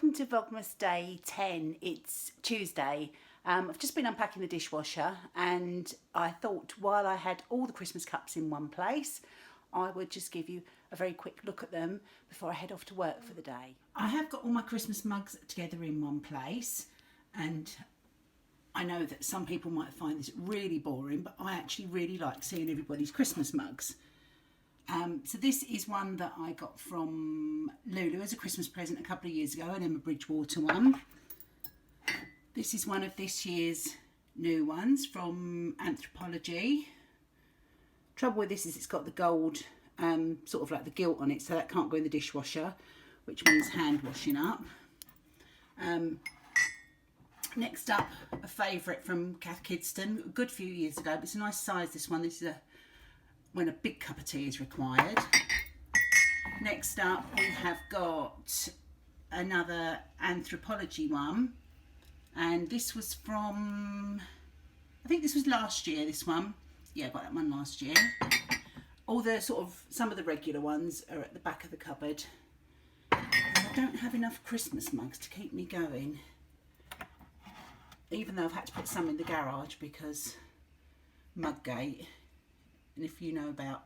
welcome to Vlogmas Day 10. It's Tuesday. I've just been unpacking the dishwasher and I thought while I had all the Christmas cups in one place, I would just give you a very quick look at them before I head off to work for the day. I have got all my Christmas mugs together in one place, and I know that some people might find this really boring, but I actually really like seeing everybody's Christmas mugs. So this is one that I got from Lulu as a Christmas present a couple of years ago, an Emma Bridgewater one. This is one of this year's new ones from Anthropology. Trouble with this is it's got the gold, sort of like the gilt on it, so that can't go in the dishwasher, which means hand washing up. Next up, a favourite from Kath Kidston, a good few years ago, but it's a nice size, this one. This is when a big cup of tea is required. Next up, we have got another Anthropology one, and this was from, I think this was last year, this one. Yeah, I got that one last year. All the some of the regular ones are at the back of the cupboard. I don't have enough Christmas mugs to keep me going, even though I've had to put some in the garage because Muggate. And if you know about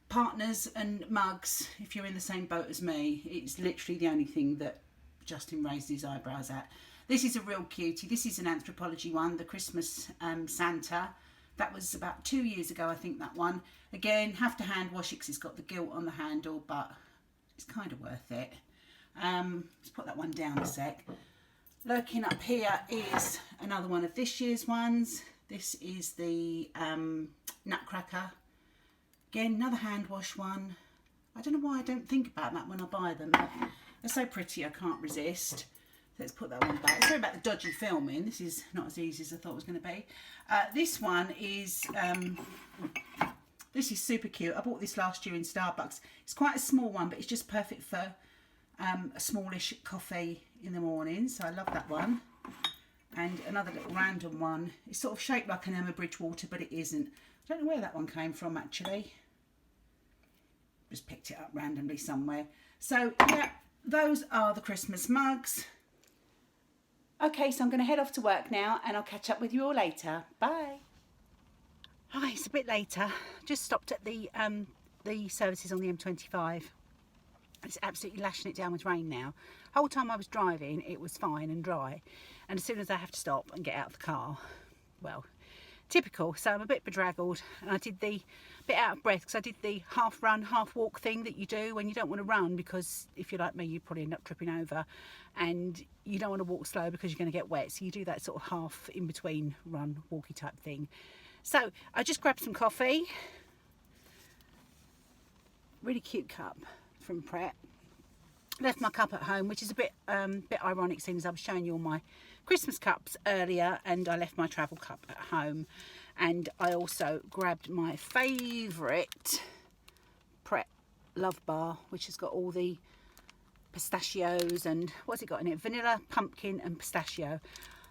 partners and mugs, if you're in the same boat as me, it's literally the only thing that Justin raised his eyebrows at. This is a real cutie. This is an Anthropology one, the Christmas Santa. That was about 2 years ago, I think, that one. Again, have to hand wash it because it's got the gilt on the handle, but it's kind of worth it. Let's put that one down a sec. Lurking up here is another one of this year's ones. This is the Nutcracker. Again, another hand wash one. I don't know why I don't think about that when I buy them, but they're so pretty I can't resist. So let's put that one back. Sorry about the dodgy filming. This is not as easy as I thought it was going to be. This one is, this is super cute. I bought this last year in Starbucks. It's quite a small one, but it's just perfect for a smallish coffee in the morning. So I love that one. And another little random one. It's sort of shaped like an Emma Bridgewater, but it isn't. I don't know where that one came from, actually. Just picked it up randomly somewhere. So, yeah, those are the Christmas mugs. Okay, so I'm going to head off to work now, and I'll catch up with you all later. Bye. Hi, it's a bit later. Just stopped at the services on the M25. It's absolutely lashing it down with rain now. The whole time I was driving, it was fine and dry. And as soon as I have to stop and get out of the car, well, typical. So I'm a bit bedraggled, and I did the bit out of breath because I did the half run, half walk thing that you do when you don't want to run, because if you're like me, you probably end up tripping over, and you don't want to walk slow because you're going to get wet. So you do that sort of half in between run, walkie type thing. So I just grabbed some coffee. Really cute cup from Pret. Left my cup at home, which is a bit ironic, seeing as I was showing you all my Christmas cups earlier, and I left my travel cup at home. And I also grabbed my favourite Pret Love Bar, which has got all the pistachios and what's it got in it? Vanilla, pumpkin and pistachio.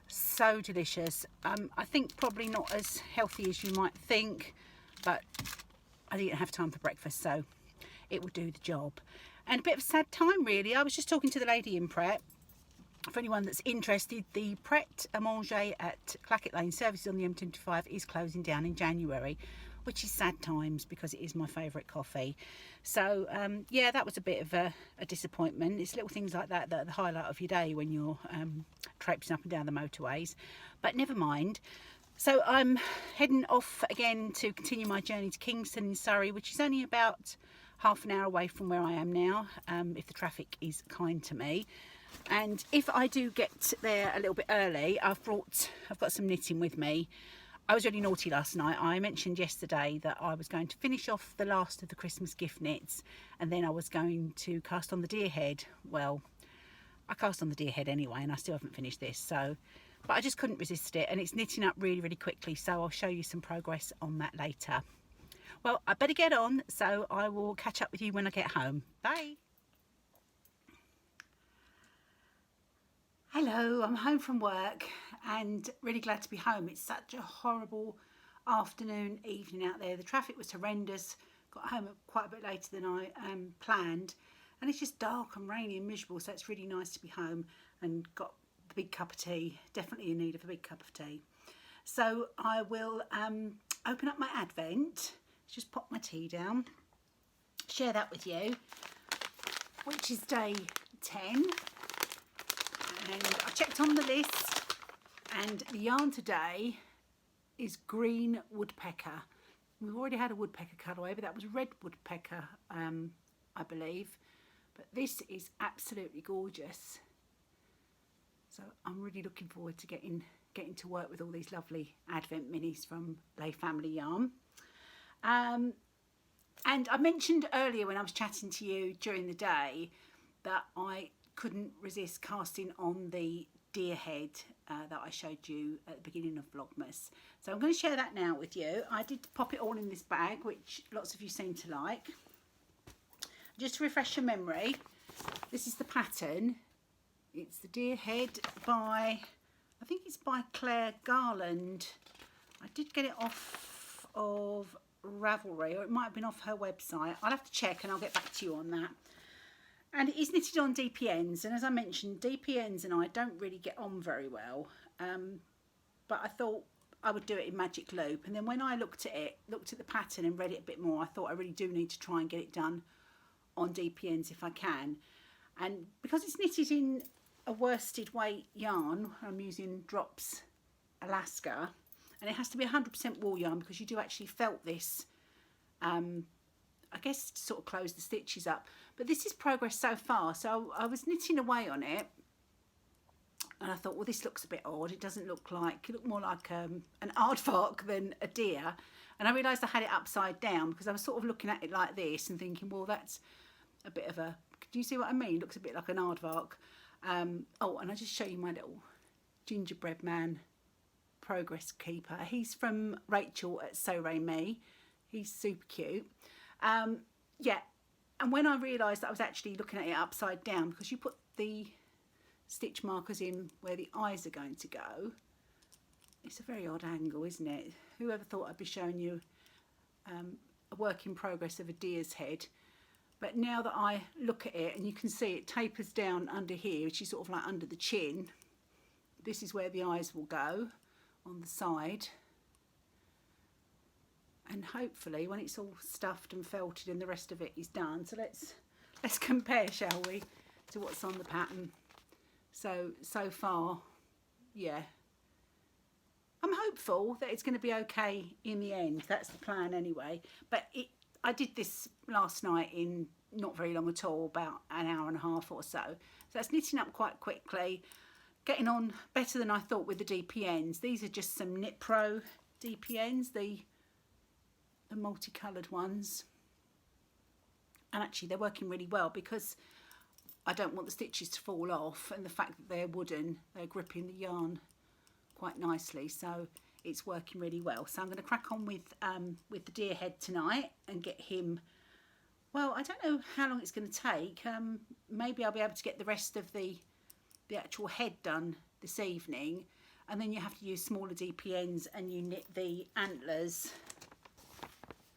So delicious. I think probably not as healthy as you might think, but I didn't have time for breakfast, so it will do the job. And a bit of a sad time, really. I was just talking to the lady in Pret. For anyone that's interested, the Pret a Manger at Clackett Lane services on the M25 is closing down in January, which is sad times because it is my favourite coffee. So yeah, that was a bit of a disappointment. It's little things like that that are the highlight of your day when you're traipsing up and down the motorways, but never mind. So I'm heading off again to continue my journey to Kingston in Surrey, which is only about half an hour away from where I am now, if the traffic is kind to me. And if I do get there a little bit early, I've got some knitting with me. I was really naughty last night. I mentioned yesterday that I was going to finish off the last of the Christmas gift knits, and then I was going to cast on the deer head. Well, I cast on the deer head anyway, and I still haven't finished this, so, but I just couldn't resist it, and it's knitting up really, really quickly, so I'll show you some progress on that later. Well, I better get on, so I will catch up with you when I get home. Bye. Hello, I'm home from work and really glad to be home. It's such a horrible afternoon, evening out there. The traffic was horrendous. Got home quite a bit later than I planned. and it's just dark and rainy and miserable, so it's really nice to be home and got the big cup of tea. Definitely in need of a big cup of tea. So I will open up my Advent, just pop my tea down, share that with you, which is day 10, and I checked on the list, and the yarn today is green woodpecker. We've already had a woodpecker cutaway, but that was red woodpecker, I believe. But this is absolutely gorgeous. So I'm really looking forward to getting to work with all these lovely Advent minis from Lay Family Yarn. And I mentioned earlier when I was chatting to you during the day that I couldn't resist casting on the deer head that I showed you at the beginning of Vlogmas. So I'm going to share that now with you. I did pop it all in this bag, which lots of you seem to like. Just to refresh your memory, this is the pattern. It's the deer head by, I think it's by Claire Garland. I did get it off of Ravelry, or it might have been off her website. I'll have to check and I'll get back to you on that. And it is knitted on DPNs, and as I mentioned, DPNs and I don't really get on very well, but I thought I would do it in Magic Loop. And then when I looked at the pattern and read it a bit more, I thought I really do need to try and get it done on DPNs if I can. And because it's knitted in a worsted weight yarn, I'm using Drops Alaska, and it has to be 100% wool yarn because you do actually felt this, I guess, to sort of close the stitches up. But this is progress so far. So I was knitting away on it, and I thought, well, this looks a bit odd. It doesn't look like, it looked more like an aardvark than a deer. And I realised I had it upside down because I was sort of looking at it like this and thinking, well, that's a bit of a, do you see what I mean? It looks a bit like an aardvark. Oh, and I'll just show you my little gingerbread man progress keeper. He's from Rachel at So Ray Me. He's super cute. Yeah, and when I realised that I was actually looking at it upside down, because you put the stitch markers in where the eyes are going to go, it's a very odd angle, isn't it? Whoever thought I'd be showing you a work in progress of a deer's head. But now that I look at it, and you can see it tapers down under here, which is sort of like under the chin, this is where the eyes will go on the side. And hopefully when it's all stuffed and felted and the rest of it is done, so let's compare, shall we, to what's on the pattern. So far, yeah, I'm hopeful that it's going to be okay in the end. That's the plan anyway. But I did this last night in not very long at all, about an hour and a half or so. So it's knitting up quite quickly, getting on better than I thought with the DPNs. These are just some Knit Pro DPNs, the multicoloured ones, and actually they're working really well because I don't want the stitches to fall off, and the fact that they're wooden, they're gripping the yarn quite nicely, so it's working really well. So I'm going to crack on with the deer head tonight and get him, well, I don't know how long it's going to take. Maybe I'll be able to get the rest of the actual head done this evening, and then you have to use smaller DPNs and you knit the antlers.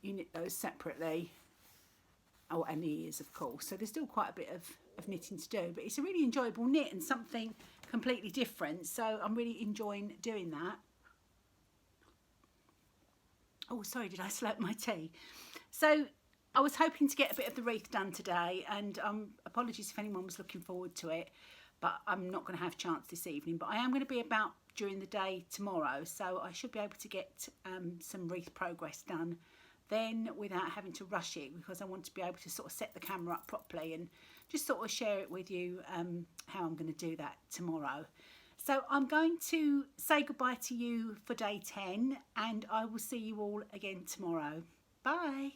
You knit those separately. Oh, and the ears, of course. So there's still quite a bit of knitting to do, but it's a really enjoyable knit and something completely different. So I'm really enjoying doing that. Oh, sorry, did I slurp my tea? So I was hoping to get a bit of the wreath done today, and apologies if anyone was looking forward to it, but I'm not going to have a chance this evening. But I am going to be about during the day tomorrow, so I should be able to get some wreath progress done then without having to rush it, because I want to be able to sort of set the camera up properly and just sort of share it with you how I'm going to do that tomorrow. So I'm going to say goodbye to you for day 10, and I will see you all again tomorrow. Bye.